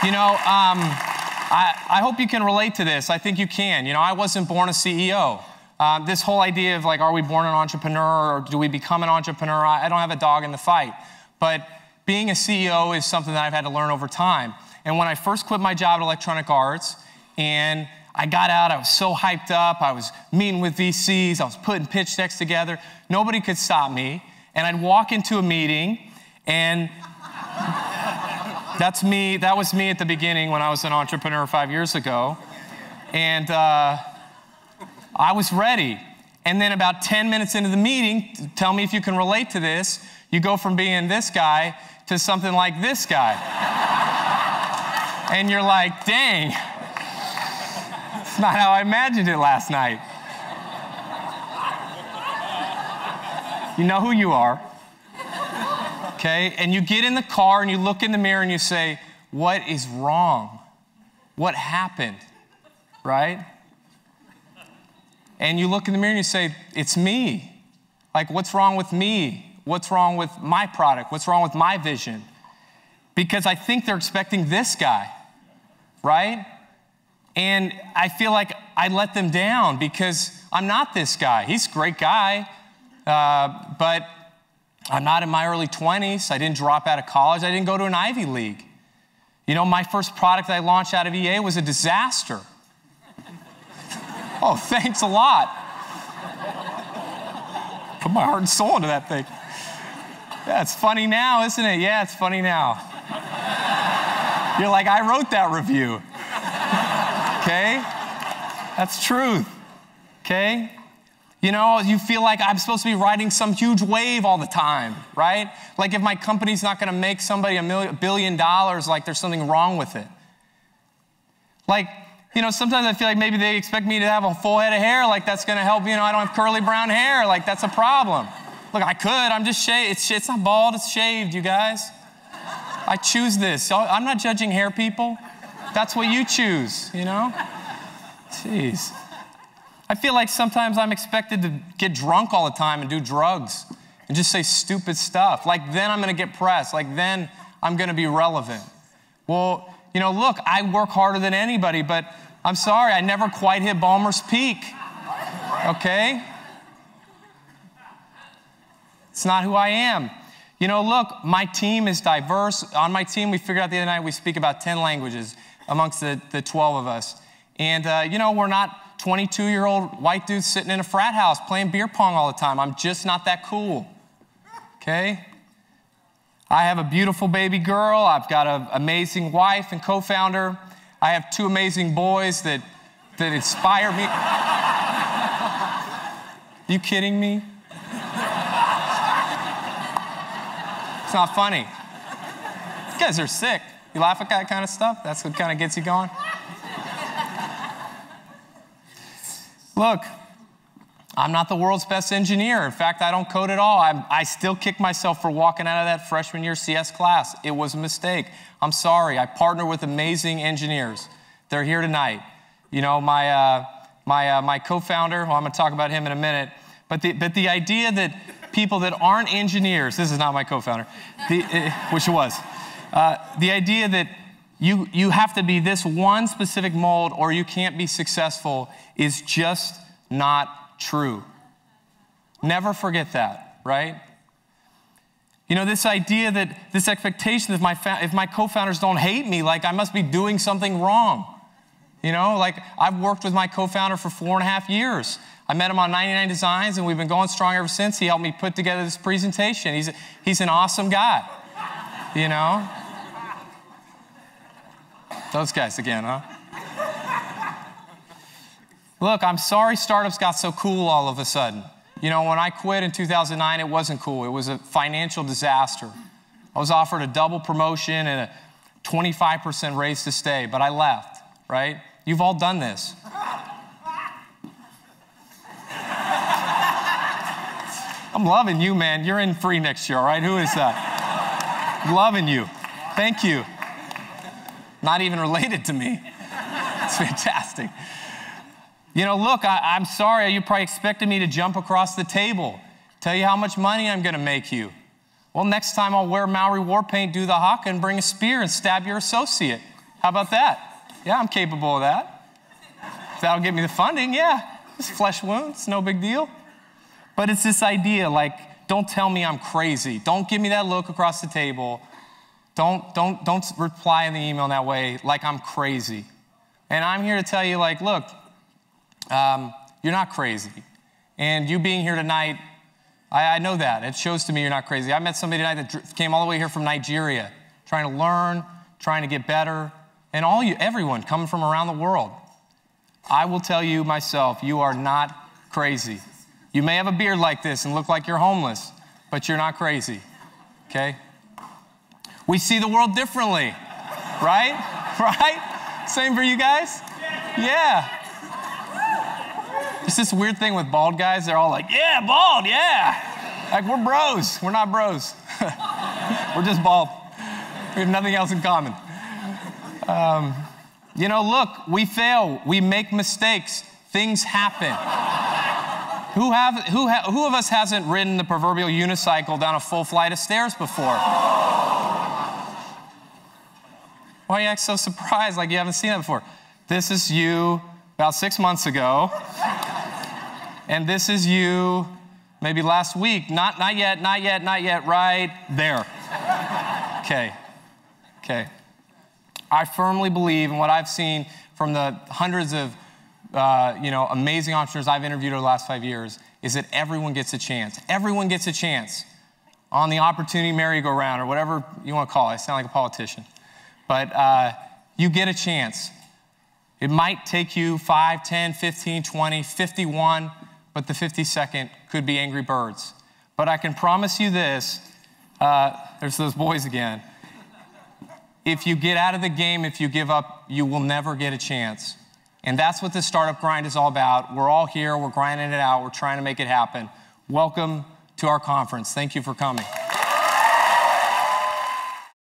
I hope you can relate to this. I think you can. I wasn't born a CEO. This whole idea of are we born an entrepreneur or do we become an entrepreneur? I don't have a dog in the fight. But being a CEO is something that I've had to learn over time. And when I first quit my job at Electronic Arts and I got out, I was so hyped up. I was meeting with VCs. I was putting pitch decks together. Nobody could stop me. And I'd walk into a meeting and that's me. That was me at the beginning when I was an entrepreneur 5 years ago. And I was ready. And then about 10 minutes into the meeting, tell me if you can relate to this, you go from being this guy to something like this guy. And you're like, dang, it's not how I imagined it last night. You know who you are. Okay, and you get in the car and you look in the mirror and you say, what is wrong? What happened, right? And you look in the mirror and you say, it's me. What's wrong with me? What's wrong with my product? What's wrong with my vision? Because I think they're expecting this guy, right? And I feel like I let them down because I'm not this guy. He's a great guy, but I'm not in my early 20s. I didn't drop out of college. I didn't go to an Ivy League. My first product I launched out of EA was a disaster. Oh, thanks a lot. Put my heart and soul into that thing. Yeah, it's funny now, isn't it? Yeah, it's funny now. You're like, I wrote that review. Okay? That's truth. Okay? You feel like I'm supposed to be riding some huge wave all the time, right? If my company's not going to make somebody $1 billion, there's something wrong with it. Sometimes I feel like maybe they expect me to have a full head of hair, that's going to help, I don't have curly brown hair, that's a problem. Look, I could, I'm just shaved. It's not bald, it's shaved, you guys. I choose this. I'm not judging hair people. That's what you choose, Jeez. I feel like sometimes I'm expected to get drunk all the time and do drugs and just say stupid stuff. Then I'm going to get press. Then I'm going to be relevant. Well, look, I work harder than anybody, but I'm sorry, I never quite hit Ballmer's peak. Okay? It's not who I am. Look, my team is diverse. On my team, we figured out the other night we speak about 10 languages amongst the 12 of us. And, we're not 22-year-old white dudes sitting in a frat house playing beer pong all the time. I'm just not that cool, okay? I have a beautiful baby girl. I've got an amazing wife and co-founder. I have 2 amazing boys that inspire me. You kidding me? It's not funny. You guys are sick. You laugh at that kind of stuff? That's what kind of gets you going? Look, I'm not the world's best engineer. In fact, I don't code at all. I still kick myself for walking out of that freshman year CS class. It was a mistake. I'm sorry. I partner with amazing engineers. They're here tonight. My co-founder, well, I'm going to talk about him in a minute, but the idea that people that aren't engineers, this is not my co-founder, which it was, the idea that you have to be this one specific mold or you can't be successful is just not true. Never forget that, right? This idea that, this expectation that if my co-founders don't hate me, I must be doing something wrong. I've worked with my co-founder for 4.5 years. I met him on 99 Designs and we've been going strong ever since. He helped me put together this presentation. He's an awesome guy, Those guys again, huh? Look, I'm sorry startups got so cool all of a sudden. When I quit in 2009, it wasn't cool. It was a financial disaster. I was offered a double promotion and a 25% raise to stay, but I left, right? You've all done this. I'm loving you, man. You're in free next year, all right? Who is that? Loving you. Thank you. Not even related to me. It's fantastic. Look, I'm sorry. You probably expected me to jump across the table, tell you how much money I'm going to make you. Well, next time I'll wear Maori war paint, do the haka, and bring a spear and stab your associate. How about that? Yeah, I'm capable of that. That'll get me the funding, yeah. It's flesh wounds, no big deal. But it's this idea, like, don't tell me I'm crazy. Don't give me that look across the table. Don't reply in the email in that way like I'm crazy. And I'm here to tell you, like, look, you're not crazy. And you being here tonight, I know that. It shows to me you're not crazy. I met somebody tonight that came all the way here from Nigeria, trying to learn, trying to get better, and everyone coming from around the world. I will tell you myself, you are not crazy. You may have a beard like this and look like you're homeless, but you're not crazy, okay? We see the world differently, right? Right? Same for you guys? Yeah. It's this weird thing with bald guys. They're all like, yeah, bald, yeah. Like, we're bros. We're not bros. We're just bald. We have nothing else in common. You know, look, we fail. We make mistakes. Things happen. Who of us hasn't ridden the proverbial unicycle down a full flight of stairs before? Why are you act so surprised like you haven't seen that before? This is you about 6 months ago. And this is you maybe last week. Not yet, right there. Okay. I firmly believe in what I've seen from the hundreds of amazing entrepreneurs I've interviewed over the last 5 years is that everyone gets a chance. Everyone gets a chance on the opportunity merry-go-round or whatever you want to call it. I sound like a politician. But you get a chance. It might take you 5, 10, 15, 20, 51, but the 52nd could be Angry Birds. But I can promise you this, there's those boys again. If you get out of the game, if you give up, you will never get a chance. And that's what the startup grind is all about. We're all here, we're grinding it out, we're trying to make it happen. Welcome to our conference. Thank you for coming.